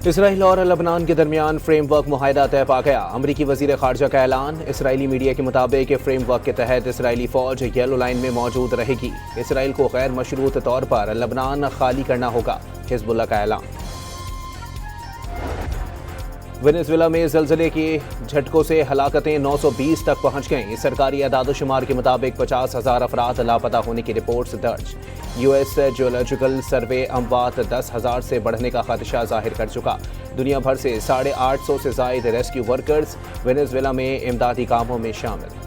اسرائیل اور لبنان کے درمیان فریم ورک معاہدہ طے پا گیا۔ امریکی وزیر خارجہ کا اعلان۔ اسرائیلی میڈیا کے مطابق فریم ورک کے تحت اسرائیلی فوج یلو لائن میں موجود رہے گی۔ اسرائیل کو غیر مشروط طور پر لبنان خالی کرنا ہوگا، حزب اللہ کا اعلان۔ وینزویلا میں زلزلے کے جھٹکوں سے ہلاکتیں 920 تک پہنچ گئیں۔ سرکاری اعداد و شمار کے مطابق 50,000 افراد لاپتہ ہونے کی رپورٹس درج۔ یو ایس جیولوجیکل سروے اموات 10,000 سے بڑھنے کا خدشہ ظاہر کر چکا۔ دنیا بھر سے 850 سے زائد ریسکیو ورکرز وینزویلا میں امدادی کاموں میں شامل۔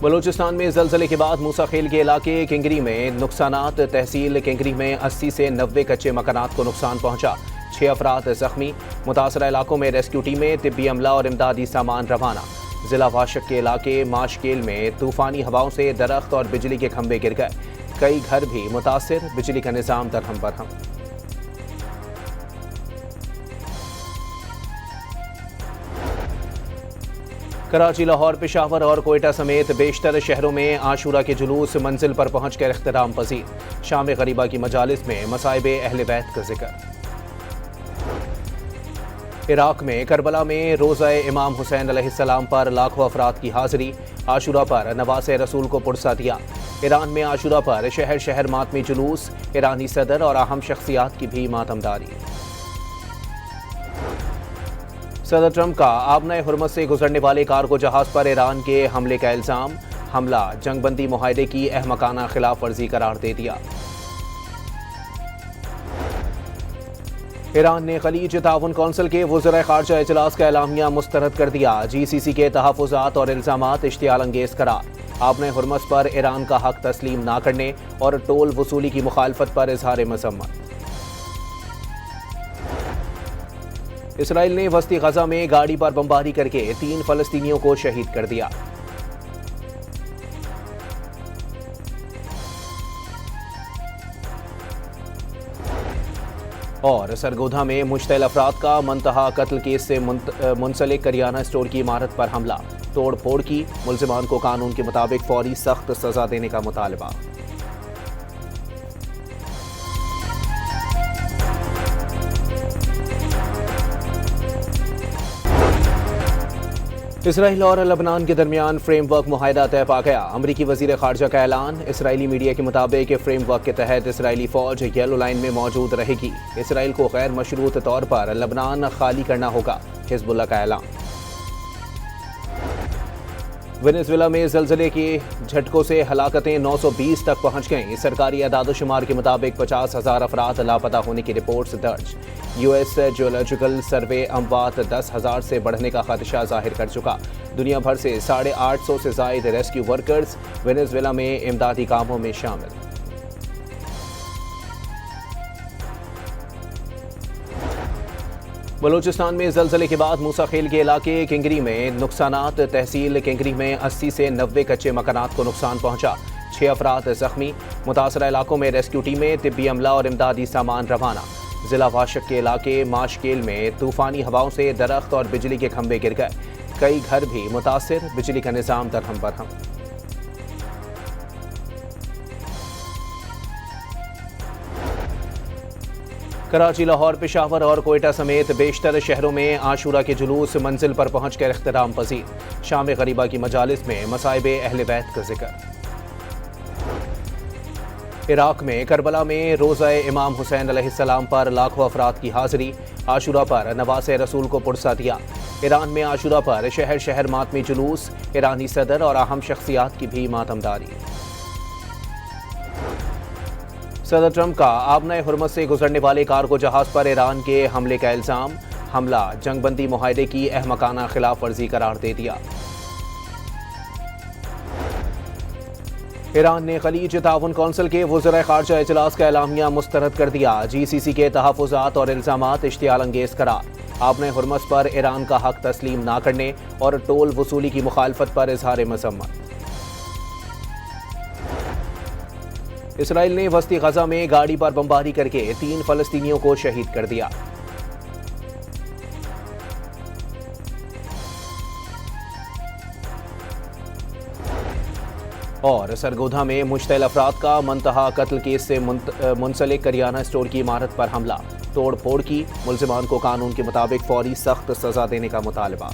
بلوچستان میں زلزلے کے بعد موسیٰ خیل کے علاقے کنگری میں نقصانات۔ تحصیل کنگری میں 80 سے 90 کچے مکانات کو نقصان پہنچا، 6 افراد زخمی۔ متاثرہ علاقوں میں ریسکیو ٹیمیں، طبی عملہ اور امدادی سامان روانہ۔ ضلع واشق کے علاقے ماشکیل میں طوفانی ہواؤں سے درخت اور بجلی کے کھمبے گر گئے، کئی گھر بھی متاثر، بجلی کا نظام درہم برہم۔ کراچی، لاہور، پشاور اور کوئٹہ سمیت بیشتر شہروں میں عاشورہ کے جلوس منزل پر پہنچ کر اختتام پذیر۔ شام غریبہ کی مجالس میں مصائب اہل بیت کا ذکر۔ عراق میں کربلا میں روزہ امام حسین علیہ السلام پر لاکھوں افراد کی حاضری۔ عاشورہ پر نواز رسول کو پرسہ دیا۔ ایران میں عاشورہ پر شہر شہر ماتمی جلوس، ایرانی صدر اور اہم شخصیات کی بھی ماتمداری۔ صدر ٹرمپ کا آبنۂ حرمت سے گزرنے والے کارگو جہاز پر ایران کے حملے کا الزام۔ حملہ جنگ بندی معاہدے کی احمقانہ خلاف ورزی قرار دے دیا۔ ایران نے خلیج تعاون کونسل کے وزرائے خارجہ اجلاس کا اعلامیہ مسترد کر دیا۔ جی سی سی کے تحفظات اور الزامات اشتعال انگیز قرار۔ آبنۂ حرمت پر ایران کا حق تسلیم نہ کرنے اور ٹول وصولی کی مخالفت پر اظہار مذمت۔ اسرائیل نے وسطی غزہ میں گاڑی پر بمباری کر کے 3 فلسطینیوں کو شہید کر دیا۔ اور سرگودھا میں مشتعل افراد کا منتہی قتل کیس سے منسلک کریانہ اسٹور کی عمارت پر حملہ، توڑ پھوڑ کی۔ ملزمان کو قانون کے مطابق فوری سخت سزا دینے کا مطالبہ۔ اسرائیل اور لبنان کے درمیان فریم ورک معاہدہ طے پا گیا۔ امریکی وزیر خارجہ کا اعلان۔ اسرائیلی میڈیا کے مطابق فریم ورک کے تحت اسرائیلی فوج یلو لائن میں موجود رہے گی۔ اسرائیل کو غیر مشروط طور پر لبنان خالی کرنا ہوگا، حزب اللہ کا اعلان۔ وینزویلا میں زلزلے کے جھٹکوں سے ہلاکتیں 920 تک پہنچ گئیں۔ سرکاری اعداد و شمار کے مطابق 50,000 افراد لاپتہ ہونے کی رپورٹس درج۔ یو ایس جیولوجیکل سروے اموات 10,000 سے بڑھنے کا خدشہ ظاہر کر چکا۔ دنیا بھر سے 850 سے زائد ریسکیو ورکرز وینزویلا میں امدادی کاموں میں شامل۔ بلوچستان میں زلزلے کے بعد موسیٰ خیل کے علاقے کنگری میں نقصانات۔ تحصیل کنگری میں 80 سے 90 کچے مکانات کو نقصان پہنچا، 6 افراد زخمی۔ متاثرہ علاقوں میں ریسکیو ٹیمیں، طبی عملہ اور امدادی سامان روانہ۔ ضلع واشق کے علاقے ماشکیل میں طوفانی ہواؤں سے درخت اور بجلی کے کھمبے گر گئے، کئی گھر بھی متاثر، بجلی کا نظام درہم برہم۔ کراچی، لاہور، پشاور اور کوئٹہ سمیت بیشتر شہروں میں عاشورہ کے جلوس منزل پر پہنچ کر اختتام پذیر۔ شام غریبہ کی مجالس میں مصائب اہل بیت کا ذکر۔ عراق میں کربلا میں روزہ امام حسین علیہ السلام پر لاکھوں افراد کی حاضری۔ عاشورہ پر نواز رسول کو پرسہ دیا۔ ایران میں عاشورہ پر شہر شہر ماتمی جلوس، ایرانی صدر اور اہم شخصیات کی بھی ماتمداری۔ صدر ٹرمپ کا آبنۂ حرمت سے گزرنے والے کارگو جہاز پر ایران کے حملے کا الزام۔ حملہ جنگ بندی معاہدے کی احمقانہ خلاف ورزی قرار دے دیا۔ ایران نے خلیج تعاون کونسل کے وزرائے خارجہ اجلاس کا اعلامیہ مسترد کر دیا۔ جی سی سی کے تحفظات اور الزامات اشتعال انگیز قرار۔ آبنۂ حرمت پر ایران کا حق تسلیم نہ کرنے اور ٹول وصولی کی مخالفت پر اظہار مذمت۔ اسرائیل نے وسطی غزہ میں گاڑی پر بمباری کر کے 3 فلسطینیوں کو شہید کر دیا۔ اور سرگودھا میں مشتعل افراد کا منتہا قتل کیس سے منسلک کریانہ اسٹور کی عمارت پر حملہ، توڑ پھوڑ کی، ملزمان کو قانون کے مطابق فوری سخت سزا دینے کا مطالبہ۔